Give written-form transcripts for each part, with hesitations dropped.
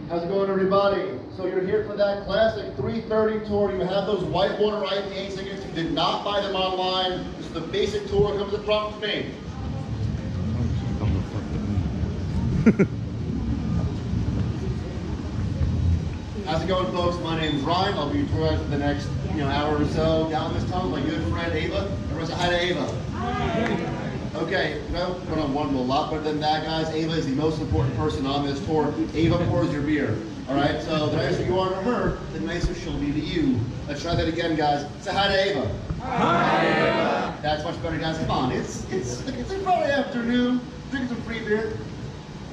How's it going, everybody? So you're here for that classic 3:30 tour. You have those whitewater IPA tickets. You did not buy them online. This is the basic tour. Come to the front with me. How's it going, folks? My name's Ryan. I'll be your tour guide for the next hour or so. Down this tunnel, my good friend Ava. Everyone say hi to Ava. Hi. Okay, one-on-one a lot better than that, guys. Ava is the most important person on this tour. Ava pours your beer. All right, so the nicer you are to her, the nicer she'll be to you. Let's try that again, guys. Say hi to Ava. Hi, Ava. That's much better, guys. Come on, it's a Friday afternoon. Drink some free beer.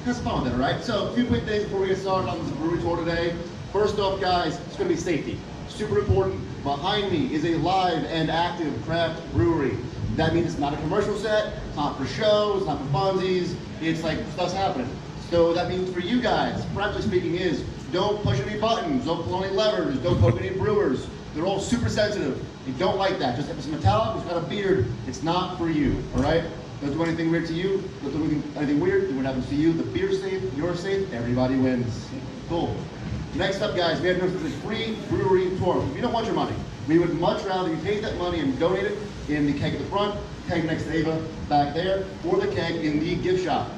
Have some fun with it, all right? So, a few quick things before we get started on this brewery tour today. First off, guys, it's going to be safety. Super important. Behind me is a live and active craft brewery. That means it's not a commercial set, it's not for show, it's not for funsies, it's like stuff's happening. So that means for you guys, practically speaking, is don't push any buttons, don't pull any levers, don't poke any brewers. They're all super sensitive. They don't like that. Just if it's metallic, it's got a beard, it's not for you, all right? Don't do anything weird to you, don't do anything weird, what happens to you, the beer's safe, you're safe, everybody wins. Cool. Next up, guys, we have a free brewery tour. If you don't want your money, we would much rather you take that money and donate it in the keg at the front, keg next to Ava back there, or the keg in the gift shop.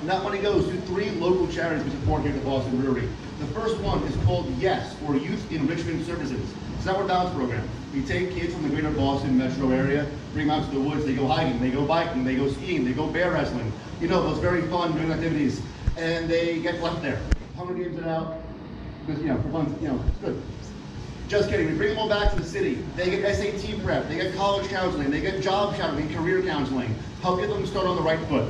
And that money goes to 3 local charities we support here at the Boston Brewery. The first one is called YES, or Youth Enrichment Services. It's an Outward Bounds program. We take kids from the greater Boston metro area, bring them out to the woods, they go hiking, they go biking, they go skiing, they go bear wrestling. You know, those very fun doing activities. And they get left there. Hunger Games it out, because, for fun, it's good. Just kidding, we bring them all back to the city. They get SAT prep, they get college counseling, they get job shadowing, career counseling. Help get them start on the right foot.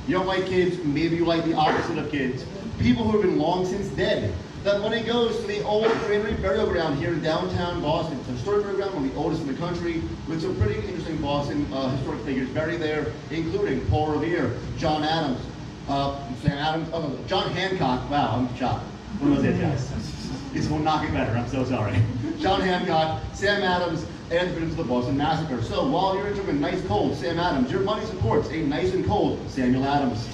You don't like kids, maybe you like the opposite of kids. People who have been long since dead. That money goes to the old Brewery burial ground here in downtown Boston. It's a historic burial ground, one of the oldest in the country, with some pretty interesting Boston historic figures buried there, including Paul Revere, John Adams, John Hancock. Wow, I'm shocked. One of those it, guys. This will not get better, I'm so sorry. John Hancock, Sam Adams, and the victims of the Boston Massacre. So while you're enjoying a nice cold Sam Adams, your money supports a nice and cold Samuel Adams.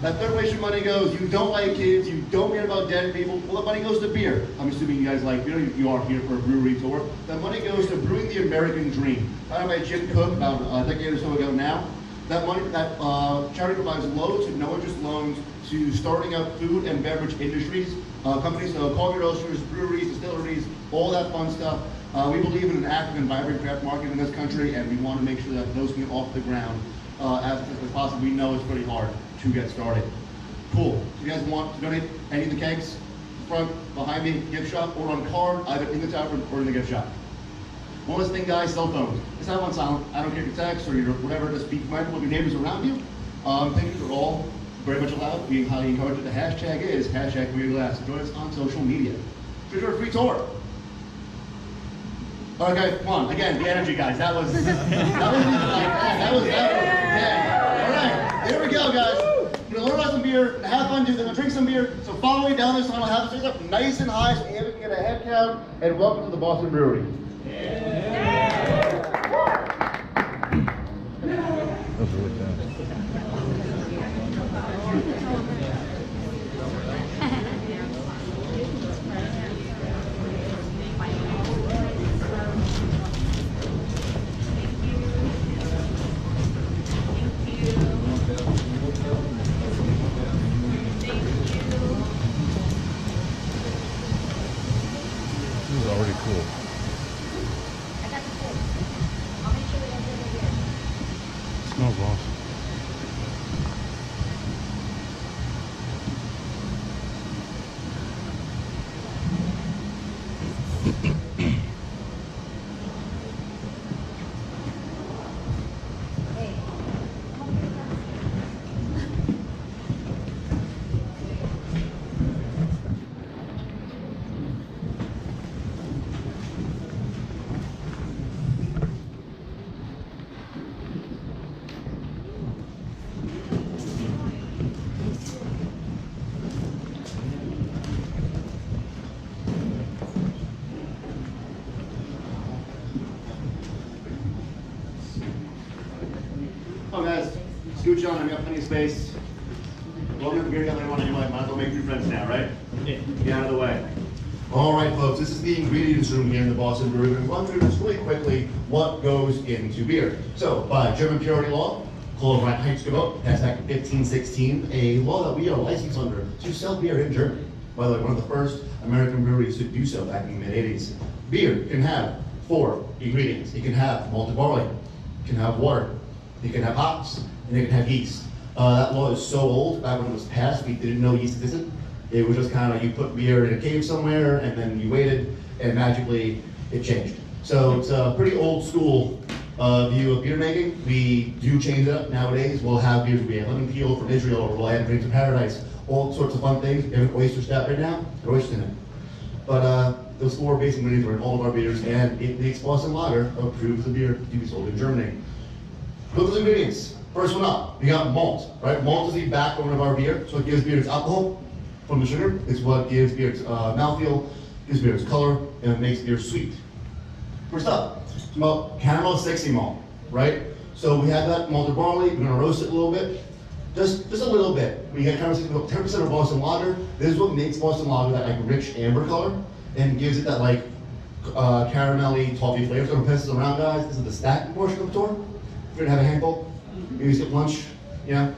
That third way your money goes, you don't like kids, you don't care about dead people, well, that money goes to beer. I'm assuming you guys like beer, you are here for a brewery tour. That money goes to Brewing the American Dream. Founded by Jim Cook about a decade or so ago now. That money, that charity provides low to no interest loans to starting up food and beverage industries, companies, coffee roasters, breweries, distilleries, all that fun stuff. We believe in an active and vibrant craft market in this country, and we want to make sure that those get off the ground as quickly as possible. We know it's pretty hard to get started. Cool. If you guys want to donate any of the kegs, front, behind me, gift shop, or on card, either in the tavern or in the gift shop. One last thing, guys, cell phones. Just have on silent. I don't care if you're text or your whatever, just be mindful of your neighbors around you. Pictures are all very much allowed. We highly encourage it. The hashtag is #WeAreGlass. Join us on social media. Here's our free tour. Okay, come on. Again, the energy, guys. That was yeah. All right, here we go, guys. We're gonna learn about some beer, have fun, we're gonna drink some beer. So follow me down this tunnel, have us up nice and high so Ava can get a head count. And welcome to the Boston Brewery. Already cool. Smells awesome. Come on, guys. Scooch on. I've got plenty of space. Well, you're here together, anyway. Might as well make new friends now, right? Yeah. Get out of the way. All right, folks, this is the ingredients room here in the Boston Brewery. We're going to run through this really quickly, what goes into beer. So, by German purity law, called Reinheitsgebot, that's back in 1516, a law that we are licensed under to sell beer in Germany. By the way, one of the first American breweries to do so back in the mid-80s. Beer can have 4 ingredients. It can have malted barley, it can have water, it can have hops, and it can have yeast. That law is so old, back when it was passed, we didn't know yeast existed. It was just kind of, you put beer in a cave somewhere, and then you waited, and magically it changed. So it's a pretty old school view of beer making. We do change it up nowadays. We'll have beers, we have lemon peel from Israel, or we'll add drinks of paradise, all sorts of fun things. We have an oyster stout right now, there's oysters in it. But those 4 basic ingredients are in all of our beers, and it makes Boston Lager approved the beer to be sold in Germany. Look at those ingredients. First one up, we got malt, right? Malt is the backbone of our beer, so it gives beer its alcohol from the sugar. It's what gives beer its mouthfeel, gives beer its color, and it makes beer sweet. First up, it's about caramel 60 malt, right? So we have that malted barley, we're gonna roast it a little bit. Just a little bit. We get caramel 60 malt, 10% of Boston Lager. This is what makes Boston Lager that like rich amber color and gives it that like caramelly, toffee flavor. So I'm pass this around, guys. This is the stack portion of the tour. If you're gonna have a handful, maybe skip lunch, you know.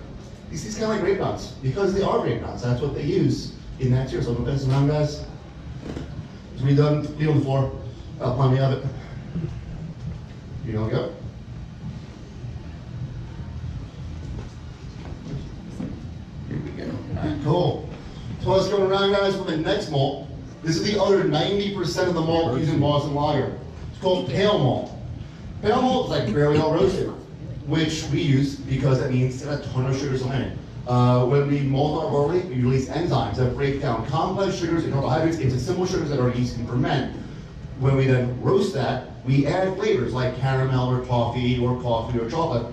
These kind of like grape nuts, because they are grape nuts. That's what they use in that tier. So I'm gonna pass this around, guys. It's really done, leave on the floor. I'll plenty of it. You know, go. Here we go. All right, cool. So let's go around, guys, with the next malt. This is the other 90% of the malt used in Boston Lager. It's called pale malt. Pale malt is like barely all roasted, which we use because that means it's got a ton of sugars in it. When we malt our barley, we release enzymes that break down complex sugars and carbohydrates into simple sugars that our yeast can ferment. When we then roast that, we add flavors like caramel or toffee or coffee or chocolate,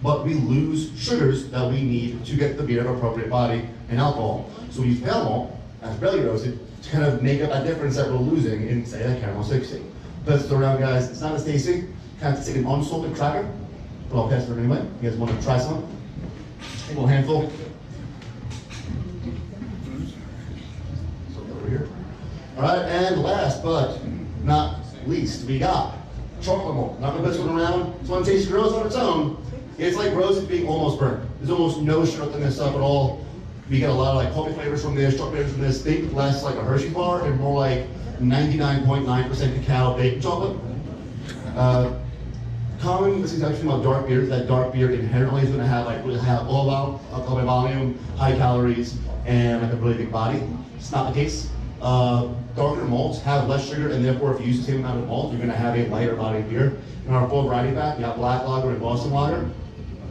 but we lose sugars that we need to get the beer of appropriate body and alcohol. So we use pale malt, as barely roasted, to kind of make up that difference that we're losing in, say, that caramel 60. Pass it around, guys. It's not as tasty. Kind of take an unsalted cracker, but I'll pass it anyway. You guys want to try some? A little handful. So over here. All right, and last but not least, we got chocolate malt. Not gonna pass it around. It's one tasty gross on its own. It's like roasted being almost burnt. There's almost no sugar in this stuff at all. We get a lot of like coffee flavors from this, chocolate flavors from this. Think less like a Hershey bar and more like 99.9% cacao baked chocolate. Common misconception about dark beers, that dark beer inherently is going to have like really high alcohol by volume, high calories, and like a really big body. It's not the case. Darker malts have less sugar, and therefore if you use the same amount of malt, you're going to have a lighter body beer. In our full variety pack, you have black lager and Boston Lager.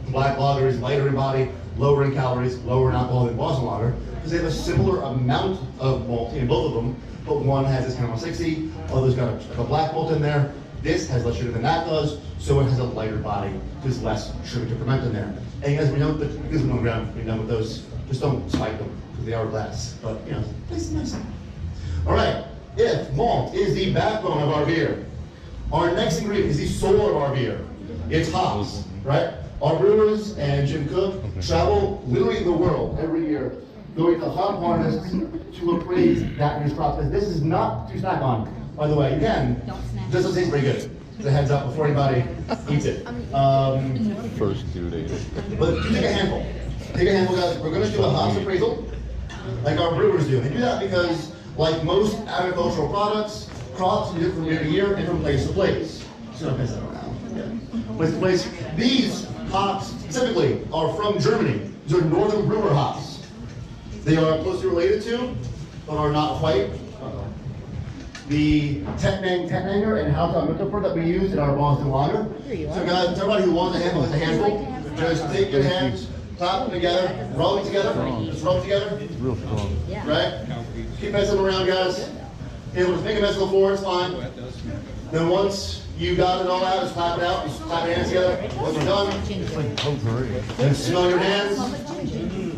Black lager is lighter in body, lower in calories, lower in alcohol than Boston Lager, because they have a similar amount of malt in both of them, but one has this caramel 60, other's got a black malt in there. This has less sugar than that does, so it has a lighter body. There's less sugar to ferment in there. And as we know, because we're on ground, we're done with those. Just don't spike them, because they are glass. But, you know, nice and nice. All right, if malt is the backbone of our beer, our next ingredient is the soul of our beer. It's hops, right? Our brewers and Jim Cook travel literally the world every year, going to hop harvest to appraise that year's crop. This is not to snack on, by the way. You can. This doesn't taste very good. Just a heads up before anybody eats it. First due date. But take a handful. Take a handful, guys. We're going to do a hops appraisal, like our brewers do. And do that because, like most agricultural products, crops are different from year to year and from place to place. So don't pass that around. Yeah. Place to place. These hops specifically are from Germany. These are northern brewer hops. They are closely related to, but are not quite, the Tettnanger and Hausauer that we use in our Boston Lager. So guys, everybody who wants a handful, it's a handful. Just take your hands, clap them together, roll them together, just roll them together. It's real strong. Right? Keep messing around, guys. Able to make a mess on the floor, it's fine. Then once you got it all out, just clap it out, just clap your hands together. Once you're done, then smell your hands.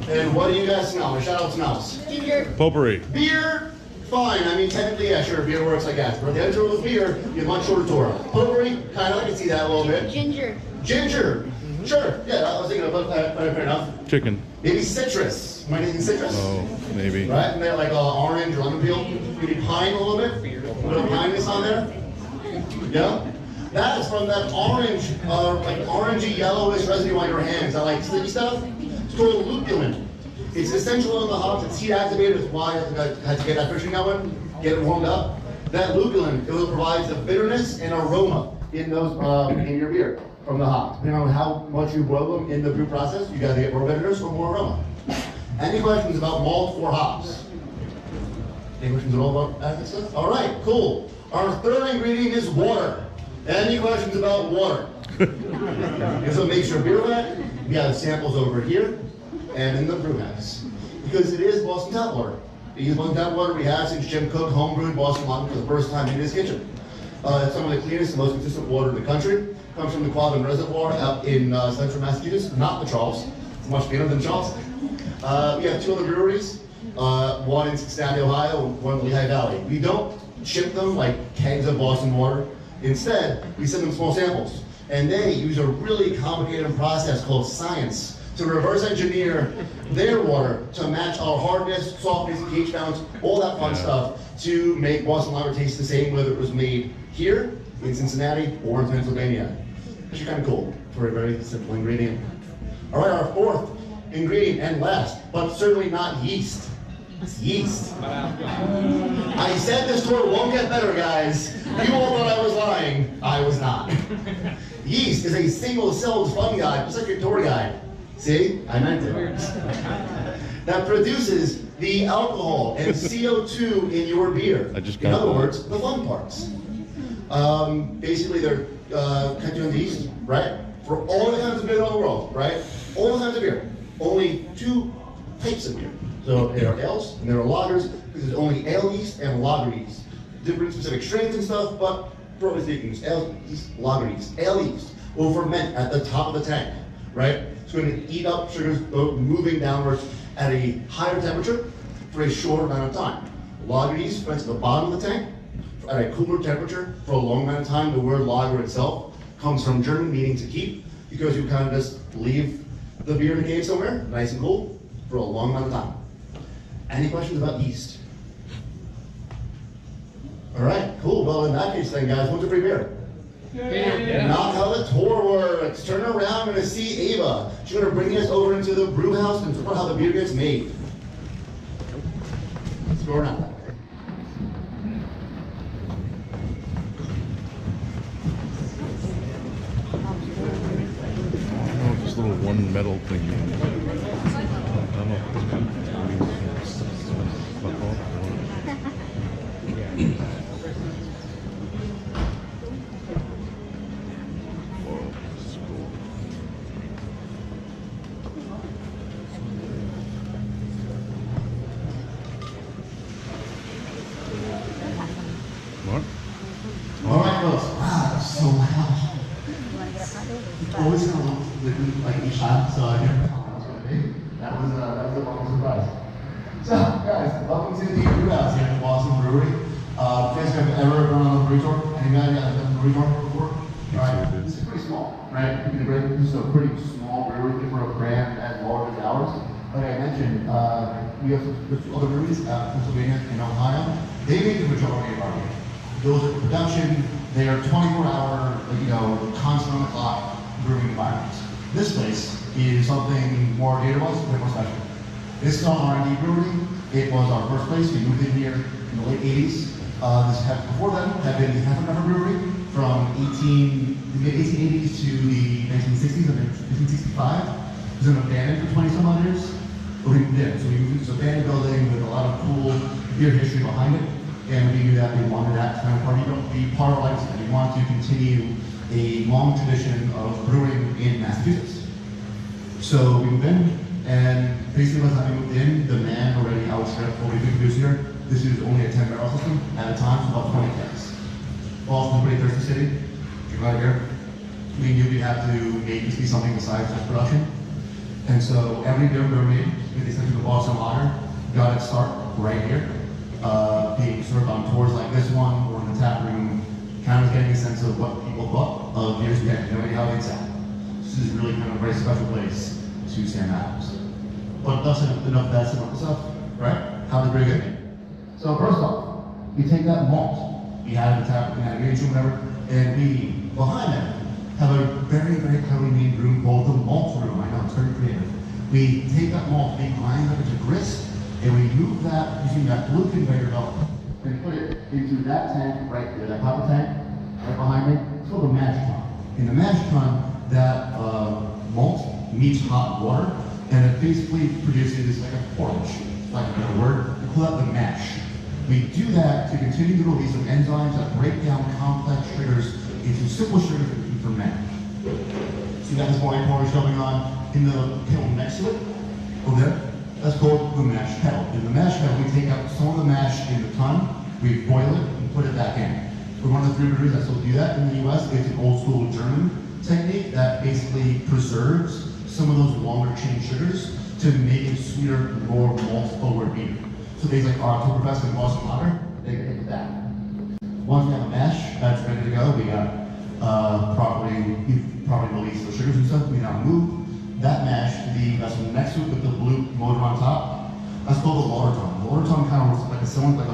And what do you guys smell? Shout out smells. Ginger. Potpourri. Beer, fine. I mean, technically, yeah, sure, beer works like that. But the intro with beer, you have much shorter tour. Potpourri, kind of, I can see that a little bit. Ginger. Ginger, sure. Yeah, I was thinking of fair enough. Chicken. Maybe citrus. Might need citrus. Oh, maybe. Right? And they're like orange or lemon peel. Maybe pine a little bit. A little pineness on there. Yeah? That is from that orange, like orangey yellowish residue on your hands. That like sticky stuff. It's called luculin. It's essential in the hops. It's heat activated. It's why I had to get that friction going, get it warmed up. That luculin, it provides the bitterness and aroma in those in your beer from the hops. Depending on how much you boil them in the brew process, you gotta get more bitterness or more aroma. Any questions about malt or hops? Any questions at all about this stuff? All right, cool. Our third ingredient is water. Any questions about water? Here's what makes your beer wet. We have samples over here and in the brew house. Because it is Boston tap water. We use Boston tap water we have since Jim Cook homebrewed Boston lager for the first time in his kitchen. It's some of the cleanest and most consistent water in the country. Comes from the Quabbin Reservoir out in central Massachusetts, not the Charles. It's much cleaner than Charles. We have 2 other breweries, one in Cincinnati, Ohio, and one in Lehigh Valley. We don't ship them like kegs of Boston water. Instead, we send them small samples. And they use a really complicated process called science to reverse engineer their water to match our hardness, softness, pH balance, all that fun stuff to make Boston lager taste the same whether it was made here in Cincinnati or in Pennsylvania. Which is kind of cool for a very simple ingredient. All right, our fourth ingredient and last, but certainly not yeast. It's yeast. I said this tour won't get better, guys. You all thought I was lying. I was not. Yeast is a single-celled fungi, just like your tour guide. See? I meant it. That produces the alcohol and CO2 in your beer. In other words, the fun parts. Basically, they're contained yeast, right? For all the kinds of beer in the world, right? All the kinds of beer. Only 2 types of beer. So there are ales and there are lagers, because there's only ale yeast and lager yeast. Different specific strains and stuff, but broadly speaking, it's ale yeast, lager yeast. Ale yeast will ferment at the top of the tank, right? It's going to eat up sugars moving downwards at a higher temperature for a short amount of time. Lager yeast ferments at the bottom of the tank at a cooler temperature for a long amount of time. The word lager itself comes from German, meaning to keep, because you kind of just leave the beer in a cave somewhere, nice and cool, for a long amount of time. Any questions about yeast? All right, cool. Well, in that case then, guys, what's a free beer? Yeah. Not how the tour works. Turn around, we're gonna see Ava. She's gonna bring us over into the brew house and talk about how the beer gets made. Let's go around that way. Oh, this little one metal thing. I don't know. All right, folks. Wow, that's so loud. Always gonna look like each time, so I never thought that was gonna be. That was a welcome surprise. So, guys, welcome to the brew house here at Boston Brewery. You guys have ever gone on a brewery tour? Anybody got done a brewery tour before? All right, this is pretty small, right? This is a pretty small brewery for a brand as large as ours. Like I mentioned, we have some other breweries out in Pennsylvania and Ohio. They make the majority of our beer. Those are production, they are 24-hour, constant on the clock brewing environments. This place is something more data-wise, a bit more special. This is an R&D brewery. It was our first place. We moved in here in the late 80s. Before then, had been the Heffernan Brewery from the mid-1880s to the 1960s and 1965. It was been abandoned for 20 some odd years. But we moved in. So we moved to this abandoned building with a lot of cool beer history behind it. And we knew that we wanted that to kind of be part of our legacy. We wanted to continue a long tradition of brewing in Massachusetts. So we moved in, and basically by the time we moved in, the demand already outstripped what we could produce here. This is only a 10-barrel system at a time, so about 20 kegs. Boston's a pretty thirsty city. You're right here. We knew we'd have to make this be something besides just production. And so every beer we ever made, with the exception of the Boston Lager, got its start right here. Being served on tours like this one or in the tap room, kind of getting a sense of what people thought of beers we had no idea how they'd sell. This is really kind of a very special place to stand out. but doesn't enough bad stuff, right? How does beer get made? So first off, we take that malt, we have it in the tap, we have it in whatever, and we, behind that, have a very, very cleverly made room called the malt room. I know, it's very creative. We take that malt, we grind it into grist, and we move that using that blue conveyor belt and put it into that tank right there, that copper tank right behind me. It's called the mash tun. In the mash tun, that malt meets hot water, and it basically produces like a porridge, like another word. We call that the mash. We do that to continue the release of enzymes that break down complex sugars into simple sugars that can ferment. So you got this boiling porridge going on in the kettle next to it, over there. That's called the mash kettle. In the mash kettle, we take out some of the mash in the tun, we boil it, and put it back in. We're one of the 3 breweries that still do that in the US. It's an old school German technique that basically preserves some of those longer chain sugars to make it sweeter, more malt forward beer. So things like our Oktoberfest and Boston Lager, they get into that. Once we have a mash that's ready to go, we got properly released the sugars and stuff. We now move that mash to the vessel next to it with the blue motor on top. That's called the lauter tun. The lauter tun kind of looks like someone like a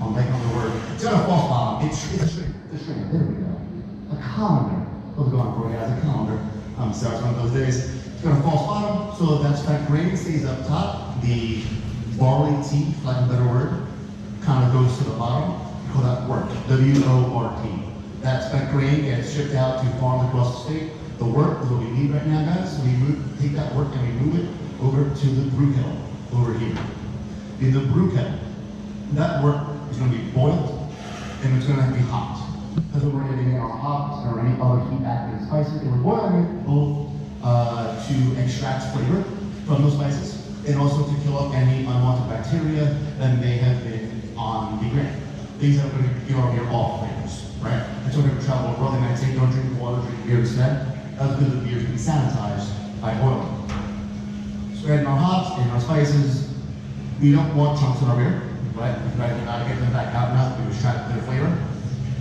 I'm making up the word. It's got a false bottom. It's a string. It's a string. There we go. A colander. What's going on for you guys? A colander. I'm sorry, it's one of those days. It's got a false bottom, so that spec grain stays up top. The barley tea, for lack of a better word, kind of goes to the bottom. We call that wort. W-O-R-T. That spec grain gets shipped out to farms across the state. The wort is what we need right now, guys. So we take that wort and we move it over to the brew kettle over here. In the brew kettle, that wort is going to be boiled and it's going to be hot. Because we're getting our hops or any other heat active spices, and we're boiling it both to extract flavor from those spices and also to kill up any unwanted bacteria that may have been on the grain. Things that are going to give our beer off flavors, right? And so we're going to travel abroad, they might say don't drink water, drink beer instead. That's because the beer is being sanitized by oil. So we're adding our hops and our spices. We don't want chunks in our beer, right? We're not getting them back out now, we extract their flavor.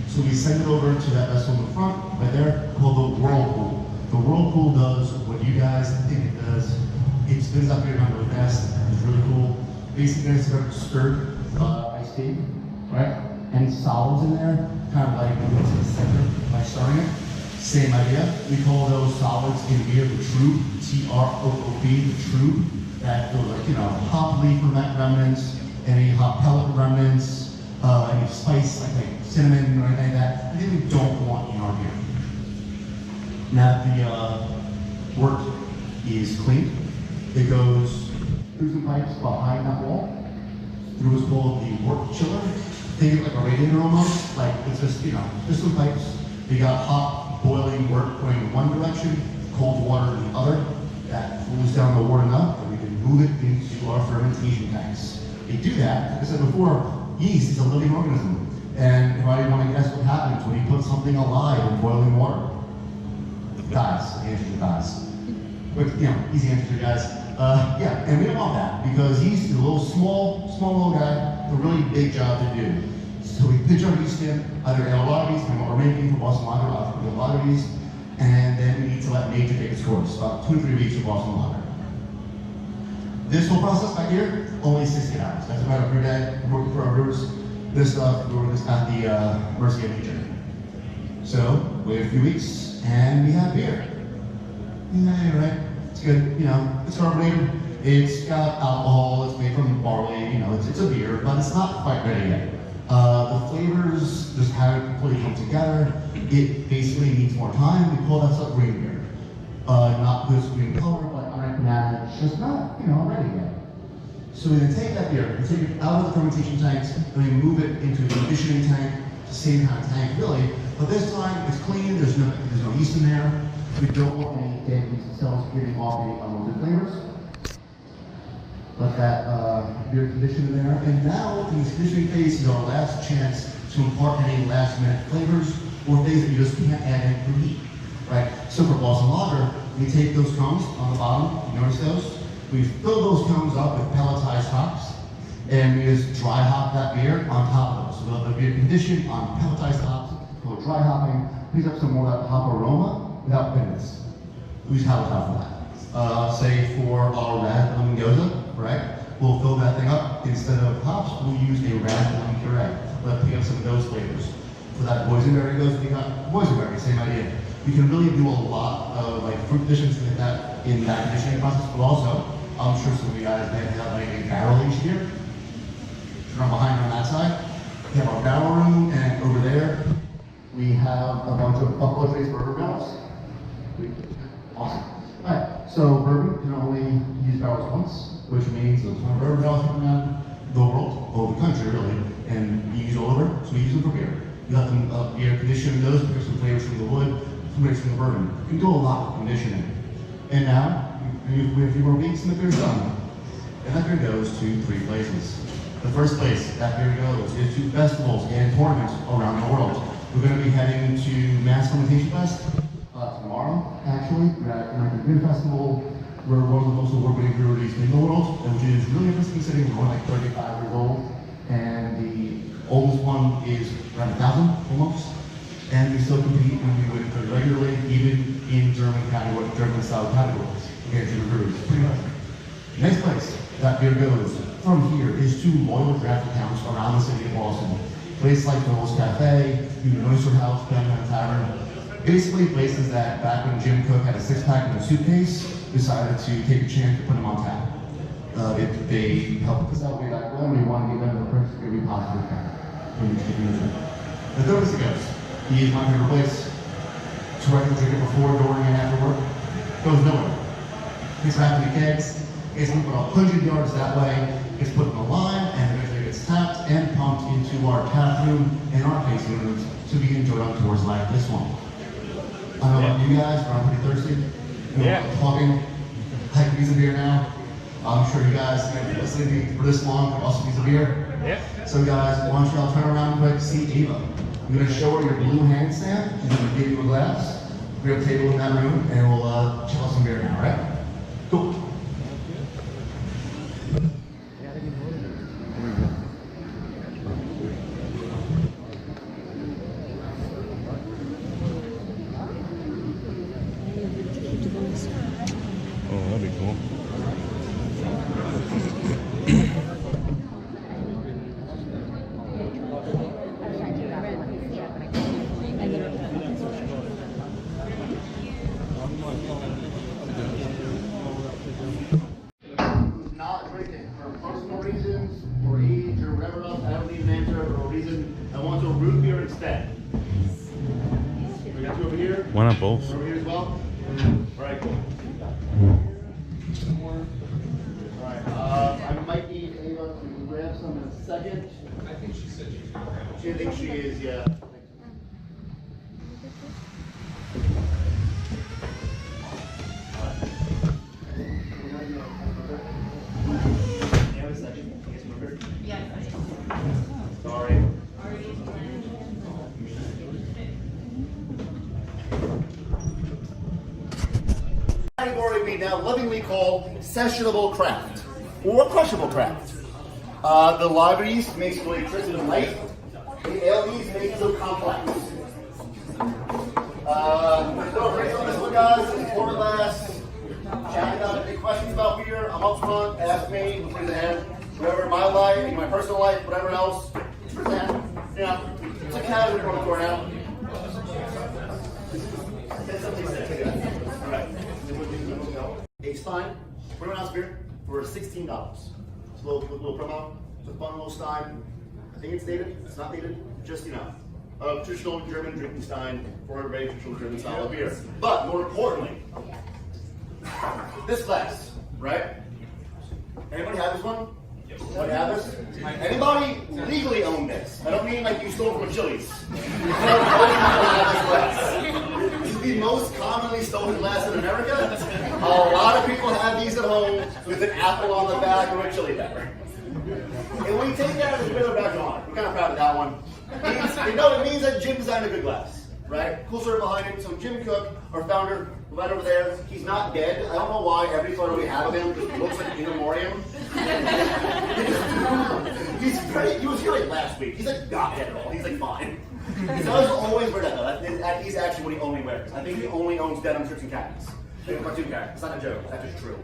So we send it over to that vessel in the front, right there, called the whirlpool. The whirlpool does what you guys think it does. It spins up here around really fast. It's really cool. Basically, it's stirred iced tea, right? Any solids in there, kind of like to the center by stirring it. Same idea. We call those solids in beer the trube, T-R-O-O-B, the trube. That goes like, hop leaf remnants, any hop pellet remnants, any spice like cinnamon or anything like that. Anything we don't want in our beer. Now the wort is clean. It goes through some pipes behind that wall. Through what's called the wort chiller. Think of it like a radiator almost. Like it's just, just some pipes. We got hot boiling wort going in one direction, cold water in the other. That cools down the wort enough that we can move it into our fermentation tanks. We do that, like I said before, yeast is a living organism. And if I want to guess what happens when you put something alive in boiling water, it dies. The answer is it dies. But, easy answer, guys. Yeah, and we don't want that because yeast is a little small little guy with a really big job to do. So we pitch our yeast in, either a lot of yeast, and what we're making for Boston Lager, a lot of yeast, and then we need to let nature take its course, about 2 to 3 weeks of Boston Lager. This whole process back here, only 60 hours. That's about a brew day. We're working for our brewers. This stuff, we were just at the mercy of nature. So, wait a few weeks, and we have beer. Yeah, right. It's good, it's carbonated. It's got alcohol, it's made from barley, it's a beer, but it's not quite ready yet. The flavors just haven't completely come together. It basically needs more time. We call that stuff green beer. Not good green color, but unripe banana, it's just not, ready yet. So we then take that beer, we take it out of the fermentation tanks, and we move it into a conditioning tank, the same kind of tank really, but this time it's clean, there's no yeast in there. We don't want any dead yeast cells getting off any unwanted flavors. Let that beer condition in there, and now the conditioning phase is our last chance to impart any last minute flavors or things that you just can't add in through heat, right? So for Boston Lager, we take those cones on the bottom, you notice those? We fill those cones up with pelletized hops, and we just dry hop that beer on top of those. So we'll have the beer conditioned on pelletized hops, we'll dry hopping, brings up some more of that hop aroma without bitterness. We use halibut for that. Say for our rad lemon goza, right? We'll fill that thing up. Instead of hops, we'll use a rad lemon puree. Let's pick up some of those flavors. For that boysenberry goza, we got boysenberry, same idea. You can really do a lot of like fruit additions like that in that conditioning process, but also, I'm sure some of you guys may have like a barrel aged here. From behind on that side, we have our barrel room, and over there, we have a bunch of Buffalo Trace bourbon barrels. Awesome. Alright, so bourbon can only use barrels once, which means there's one bourbon barrels coming out the world, or the country really, and you use all over, so we use them for beer. You let them air condition those, pick some flavors from the wood, some flavors from the bourbon. You can do a lot with conditioning. And now, we have a few more weeks and the beer's done. And that beer goes to 3 places. The first place that beer goes is to festivals and tournaments around the world. We're going to be heading to Mass Fermentation Fest tomorrow, actually. We're at American Beer Festival. We're one of the most award-winning breweries in the world, which is really interesting considering we're only like 35 years old. And the oldest one is around 1,000 almost. And we still compete and we win pretty regularly, even in German-style categories against the breweries. Pretty much. Next place that beer goes from here is to loyal draft accounts around the city of Boston. Places like Noel's Cafe, Union Oyster House, Penman Tavern. Basically places that back when Jim Cook had a 6-pack in a suitcase, decided to take a chance to put them on tap. They helped us out way back when. We want to give them the first beer we possibly can. The third is the Ghost. He is my favorite place. So I can drink it before, during, and after work. Goes nowhere. Gets wrapped in kegs. Gets moved about 100 yards that way. Gets put in a line, and eventually gets tapped and pumped into our tap room and our tasting rooms to be enjoyed on tours like this one. I don't know about you guys, but I'm pretty thirsty. Talking. I can use a beer now. I'm sure you guys have been listening for this long could also use a beer. Yeah. So guys, why don't y'all turn around quick, see Ava. I'm gonna show her your blue handstand. She's gonna give you a glass. We have a table in that room, and we'll chill out some beer now, right? Cool. Oh, that'd be cool. Who's not drinking for personal reasons or age or whatever else, I don't need an answer or a reason. I want a root beer instead. We got 2 over here. Why not both? Over here as well. All right, cool. Alright, I might need Ava to grab some in a second. I think she said she's going to grab it. She thinks she is, yeah. Sorry. Category we now lovingly call sessionable craft or crushable craft. The lager yeast makes it really crisp and light. The ale yeast makes it so complex. No breaks on this one, guys. It's pour glass. Chat about any questions about beer. I'm up front. Ask me. Raise the hand. Whatever my life, my personal life, whatever else. Present. Yeah, it's a casual promotor now. Ace Stein, 21-ounce beer for $16. It's a little promo. It's a fun little Stein. I think it's dated. It's not dated. Just traditional German drinking Stein for a very traditional German style of beer. But more importantly, this glass, right? Anybody have this one? Anybody have this? Anybody legally own this? I don't mean like you stole from a Chili's. This is the most commonly stolen glass in America. A lot of people have these at home with an apple on the back or a chili pepper. And when you take that as a bit of a badge of honor, we're kind of proud of that one. It means that Jim designed a good glass, right? Cool story behind it. So Jim Cook, our founder, right over there, he's not dead. I don't know why every photo we have of him just looks like in memoriam. He was here like last week. He's like not dead at all. He's like fine. So I was always wear that though. That is actually what he only wears. I think he only owns denim shirts and khakis. Like a cartoon character. It's not a joke. That's just true.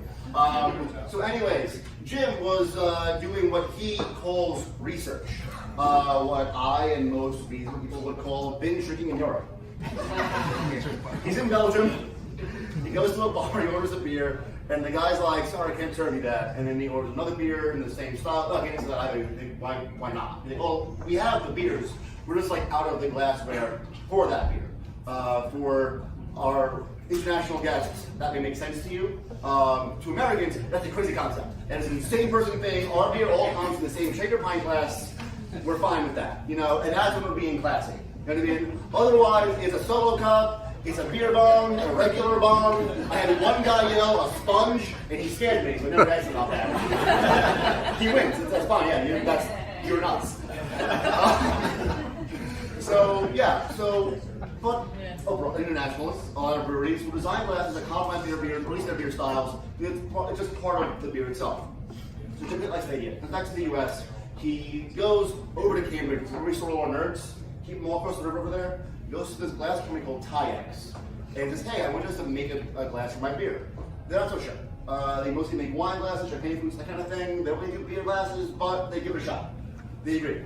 So anyways, Jim was doing what he calls research. What I and most reasonable people would call binge drinking in Europe. He's in Belgium. He goes to a bar, he orders a beer, and the guy's like, sorry, I can't serve you that. And then he orders another beer in the same style. Oh, I can't answer that either. Why not? He's like, well, we have the beers. We're just like out of the glassware for that beer. For our international guests, that may make sense to you. To Americans, that's a crazy concept. And it's an insane person thing. Our beer all comes in the same shaker pint glass. We're fine with that, you know, and that's when we're being classy. You know what I mean? Otherwise, it's a solo cup. It's a beer bong, a regular bong. I had one guy yell, a sponge, and he scared me, so never asked about that. He wins, that's fine, yeah, you're nuts. But overall, internationalists, a lot of breweries will design glasses that complement their beers, release their beer styles. It's just part of the beer itself. So Jim likes the idea. Comes back to the US, he goes over to Cambridge, where we store all our nerds, keep them all across the river over there. He goes to this glass company called Tie-X and says, hey, I want us to make a glass for my beer. They're not so sure. They mostly make wine glasses, champagne flutes, that kind of thing. They don't really do beer glasses, but they give it a shot. They agree.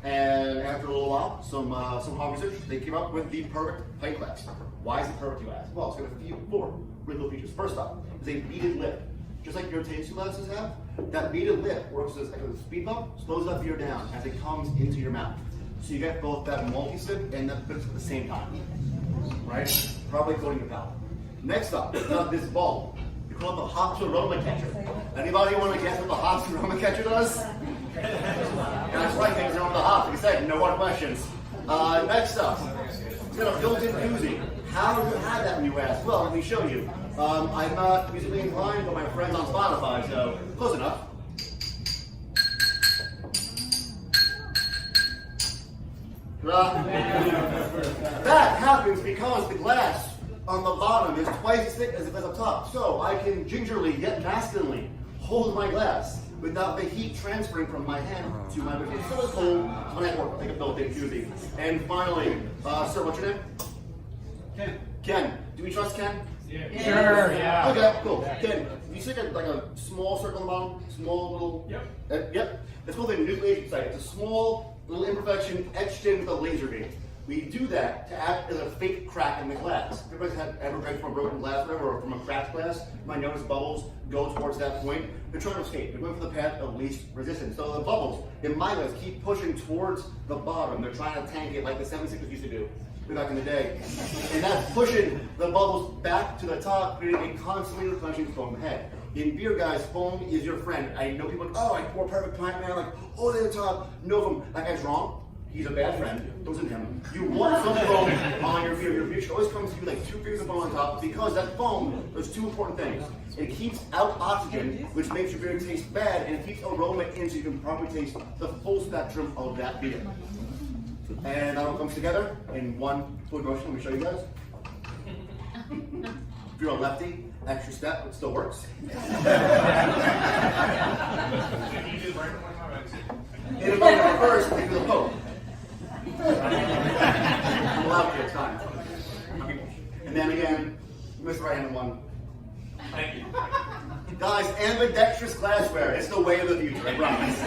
And after a little while, some hard research, they came up with the perfect pint glass. Why is it perfect, you ask? Well, it's got four really cool features. First off, it's a beaded lip. Just like your tasting glasses have, that beaded lip works as like a speed bump, slows that beer down as it comes into your mouth. So you get both that multi-sip and that bips at the same time, right? Probably coating your palate. Next up, we got this bulb. We call it the hops aroma catcher. Anybody want to guess what the hops aroma catcher does? That's right, things are on the hops. Like I said, no more questions. Next up, it's got a built-in koozie. How do you have that when you ask? Well, let me show you. I'm not musically inclined, but my friend's on Spotify, so close enough. That happens because the glass on the bottom is twice as thick as the glass up top. So I can gingerly yet masculinely hold my glass without the heat transferring from my hand to my lips. It's so cold when I work. I think a built-in koozie. And finally, sir, what's your name? Ken. Ken. Do we trust Ken? Yeah. Sure. Yeah. Okay, cool. Ken, you see like a small circle on the bottom? Small little. Yep. Yep. It's called a nucleation site. It's a small little imperfection etched in with a laser beam. We do that to act as a fake crack in the glass. Everybody's ever drank from a broken glass, whatever, or from a cracked glass. You might notice bubbles go towards that point. They're trying to escape. They're going for the path of least resistance. So the bubbles in my glass keep pushing towards the bottom. They're trying to tank it like the 76ers used to do back in the day. And that's pushing the bubbles back to the top, creating a constantly replenishing foam head. In beer, guys, foam is your friend. I know people like, oh, I pour perfect pint, man, like, oh, they're the top, no foam. That guy's wrong. He's a bad friend. It wasn't him. You want some foam on your beer. Your beer should always come to you like 2 fingers of foam on top because that foam does 2 important things. It keeps out oxygen, which makes your beer taste bad, and it keeps aroma in so you can probably taste the full spectrum of that beer. And that all comes together in one fluid motion. Let me show you guys. If you're a lefty, extra step, it still works. In a moment first, we do the poke. I'm allowed to, it's time. And then again, miss the right hand one. Thank you. Guys, ambidextrous glassware. It's the way of the future, I promise.